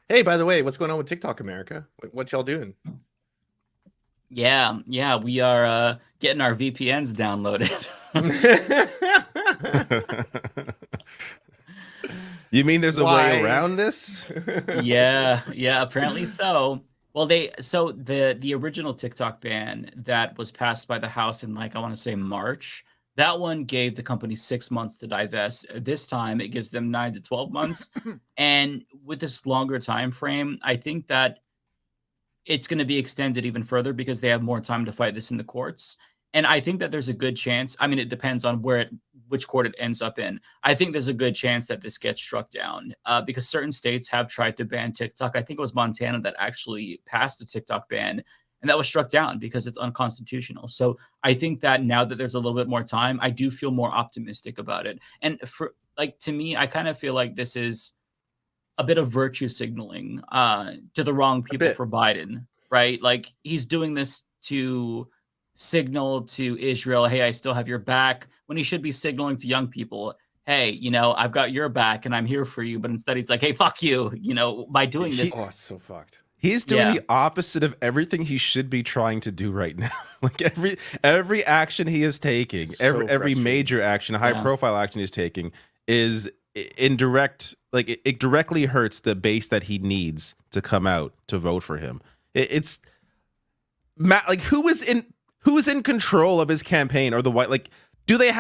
Hey, by the way, what's going on with TikTok America? What y'all doing? Yeah, we are getting our VPNs downloaded. You mean there's a way Why? around this? Yeah, apparently so. Well, the original TikTok ban that was passed by the House in I want to say March, that one gave the company 6 months to divest. This time it gives them 9 to 12 months. And with this longer time frame, I think that it's going to be extended even further because they have more time to fight this in the courts. And I think that there's a good chance. I mean, it depends on which court it ends up in. I think there's a good chance that this gets struck down because certain states have tried to ban TikTok. I think it was Montana that actually passed a TikTok ban, and that was struck down because it's unconstitutional. So I think that now that there's a little bit more time, I do feel more optimistic about it. And to me, I kind of feel like this is a bit of virtue signaling to the wrong people for Biden, right? Like he's doing this to signal to Israel, hey, I still have your back, when he should be signaling to young people, hey, I've got your back and I'm here for you. But instead he's like, hey, fuck you, by doing this. Oh, it's so fucked. He's doing the opposite of everything he should be trying to do right now. Like every action he is taking, every major action, high profile action he's taking is indirect. Like it directly hurts the base that he needs to come out to vote for him. It's like who is in control of his campaign, or the white, like, do they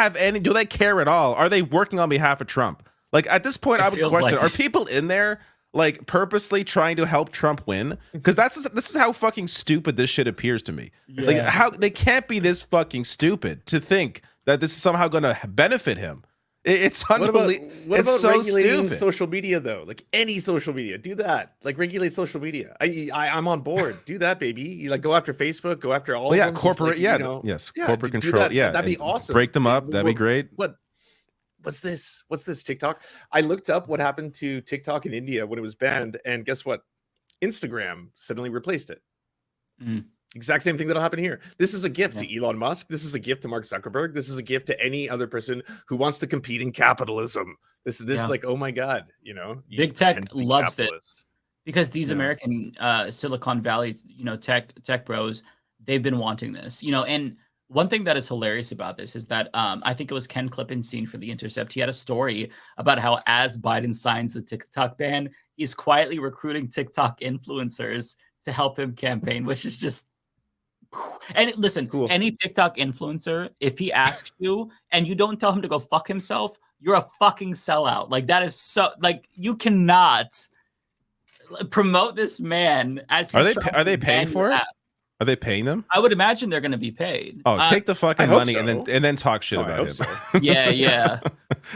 care at all? Are they working on behalf of Trump? Like at this point, I would question, are people in there like purposely trying to help Trump win? Because this is how fucking stupid this shit appears to me. Yeah. Like how they can't be this fucking stupid to think that this is somehow going to benefit him. It's unbelievable. What about regulating social media though? Like any social media, do that. Like regulate social media. I'm on board. Do that, baby. You like go after Facebook, go after all. Of them. Corporate. Corporate control. That'd be awesome. Break them up. That'd be great. What's this? What's this TikTok? I looked up what happened to TikTok in India when it was banned, and guess what? Instagram suddenly replaced it. Exact same thing that'll happen here. This is a gift to Elon Musk. This is a gift to Mark Zuckerberg. This is a gift to any other person who wants to compete in capitalism. This is like, oh my God, big tech loves this because these American Silicon Valley, tech bros, they've been wanting this, and one thing that is hilarious about this is that I think it was Ken Klippenstein for The Intercept. He had a story about how as Biden signs the TikTok ban, he's quietly recruiting TikTok influencers to help him campaign, which is just. And listen, any TikTok influencer, if he asks you and you don't tell him to go fuck himself, you're a fucking sellout. Like that is so like you cannot promote this man as are they paying for it? Are they paying them? I would imagine they're going to be paid. Oh, take the fucking money and then talk shit about it. So. Yeah.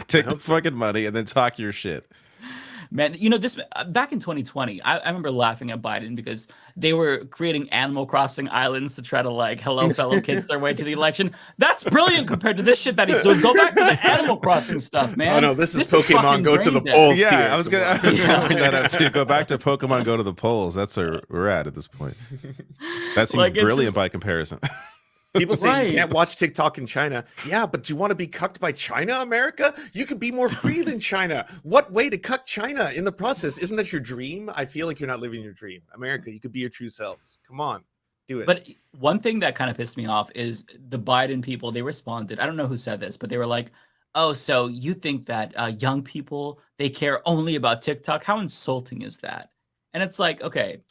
Take the fucking money and then talk your shit. Man, this back in 2020, I remember laughing at Biden because they were creating Animal Crossing islands to try to hello fellow kids their way to the election. That's brilliant compared to this shit that he's doing. Go back to the Animal Crossing stuff, man. Oh no, this is Pokemon Go to the polls. Yeah, tier. I was gonna bring that up too. Go back to Pokemon Go to the polls. That's where we're at this point. That seems brilliant by comparison. People say you can't watch TikTok in China. Yeah, but do you want to be cucked by China, America? You could be more free than China. What way to cuck China in the process? Isn't that your dream? I feel like you're not living your dream. America, you could be your true selves. Come on, do it. But one thing that kind of pissed me off is the Biden people, they responded. I don't know who said this, but they were like, oh, so you think that young people, they care only about TikTok? How insulting is that? And it's like, okay,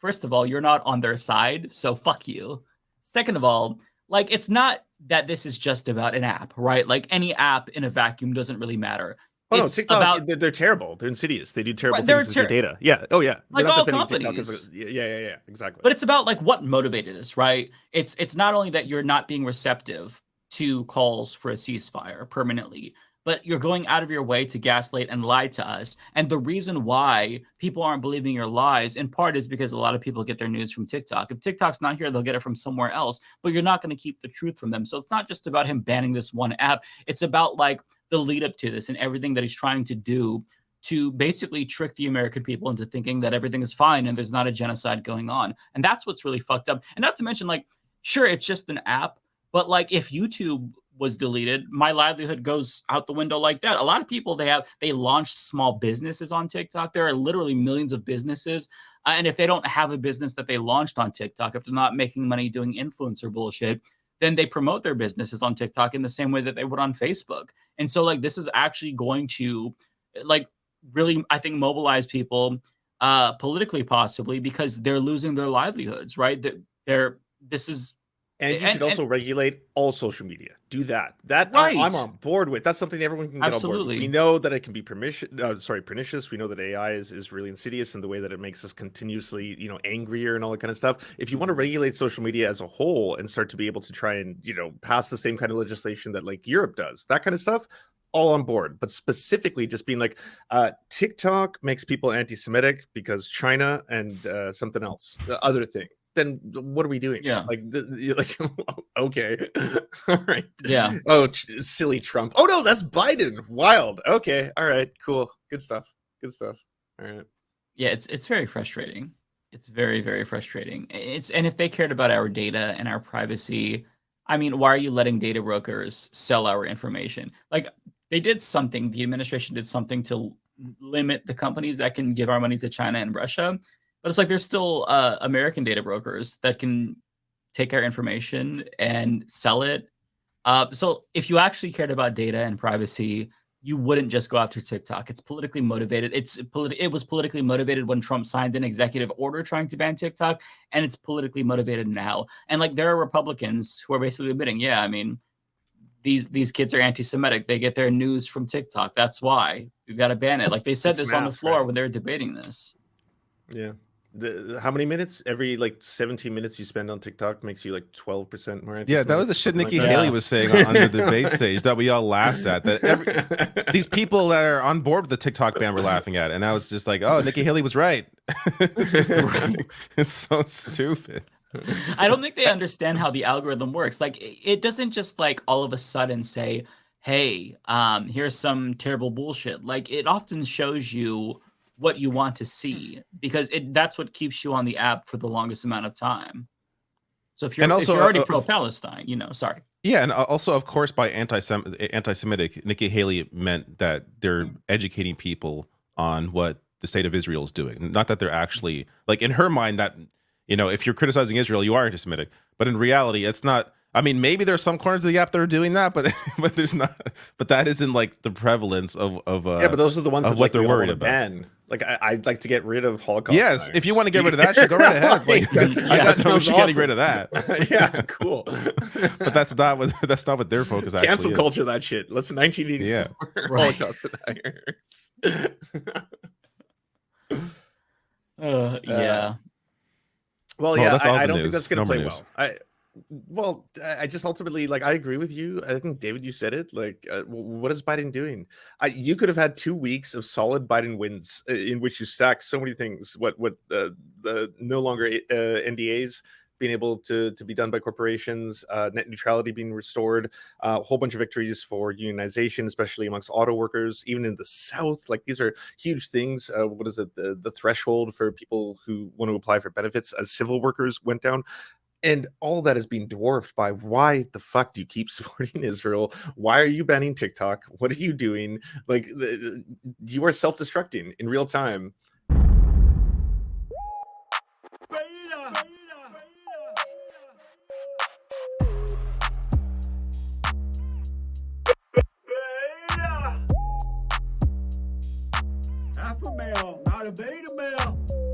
first of all, you're not on their side, so fuck you. Second of all, it's not that this is just about an app, right? Like any app in a vacuum doesn't really matter. Oh, no, TikTok, they're terrible. They're insidious. They do terrible things with your data. Yeah. Oh, yeah. Like all companies. Yeah. Exactly. But it's about what motivated this, right? It's not only that you're not being receptive to calls for a ceasefire permanently, but you're going out of your way to gaslight and lie to us. And the reason why people aren't believing your lies, in part, is because a lot of people get their news from TikTok. If TikTok's not here, they'll get it from somewhere else, but you're not going to keep the truth from them. So it's not just about him banning this one app. It's about the lead up to this and everything that he's trying to do to basically trick the American people into thinking that everything is fine and there's not a genocide going on. And that's what's really fucked up. And not to mention, sure, it's just an app, but if YouTube was deleted, my livelihood goes out the window like that. A lot of people, they launched small businesses on TikTok. There are literally millions of businesses. And if they don't have a business that they launched on TikTok, if they're not making money doing influencer bullshit, then they promote their businesses on TikTok in the same way that they would on Facebook. And so like this is actually going to like really, I think, mobilize people politically, possibly, because they're losing their livelihoods, right? This is And you should also regulate all social media. Do that. That right. I'm on board with. That's something everyone can get on board with. We know that it can be pernicious. We know that AI is really insidious in the way that it makes us continuously, angrier and all that kind of stuff. If you want to regulate social media as a whole and start to be able to try and, pass the same kind of legislation that like Europe does, that kind of stuff, all on board. But specifically just being like, TikTok makes people anti-Semitic because China and something else, the other thing. Then what are we doing? Yeah. Okay. All right. Yeah. Oh, silly Trump. Oh no, that's Biden. Wild. Okay. All right. Cool. Good stuff. All right. Yeah, it's very frustrating. It's very, very frustrating. And if they cared about our data and our privacy, I mean, why are you letting data brokers sell our information? Like they did something, the administration did something to limit the companies that can give our money to China and Russia. But it's like there's still American data brokers that can take our information and sell it. So if you actually cared about data and privacy, you wouldn't just go after TikTok. It's politically motivated. It was politically motivated when Trump signed an executive order trying to ban TikTok, and it's politically motivated now. And like there are Republicans who are basically admitting, yeah, I mean, these kids are anti-Semitic. They get their news from TikTok. That's why you got to ban it. Like they said this on the floor when they were debating this. Yeah. How many minutes? Every like 17 minutes you spend on TikTok makes you like 12% more. Yeah, that was the shit Nikki Haley was saying on the debate stage that we all laughed at. That these people that are on board with the TikTok ban were laughing at, and I was just like, "Oh, Nikki Haley was right." It's so stupid. I don't think they understand how the algorithm works. Like, it doesn't just like all of a sudden say, "Hey, here's some terrible bullshit." Like, it often shows you what you want to see, because that's what keeps you on the app for the longest amount of time. So if you're already pro-Palestine, sorry. Yeah, and also, of course, by anti-Semitic, Nikki Haley meant that they're educating people on what the state of Israel is doing. Not that they're actually, like, in her mind, that, if you're criticizing Israel, you are anti-Semitic. But in reality, it's not. I mean, maybe there's some corners of the app that are doing that, but there's not. But that isn't like the prevalence of yeah. But those are the ones that what they're worried about. Ban. Like I'd like to get rid of Holocaust. Yes, deniers. If you want to get rid of that, go right ahead. Like, I got no issue getting rid of that. Yeah, cool. But that's not what their focus actually Cancel is. culture that shit. Let's 1984 Holocaust deniers. Yeah. Well, yeah, I don't news. think that's going to play news. well. I just ultimately, like, I agree with you. I think, David, you said it. Like, what is Biden doing? You could have had 2 weeks of solid Biden wins in which you stack so many things. What the no longer NDAs being able to be done by corporations, net neutrality being restored, a whole bunch of victories for unionization, especially amongst auto workers, even in the South. Like, these are huge things. What is it? The threshold for people who want to apply for benefits as civil workers went down. And all that is being dwarfed by, why the fuck do you keep supporting Israel? Why are you banning TikTok? What are you doing? Like, you are self-destructing in real time. Alpha male, not a beta male.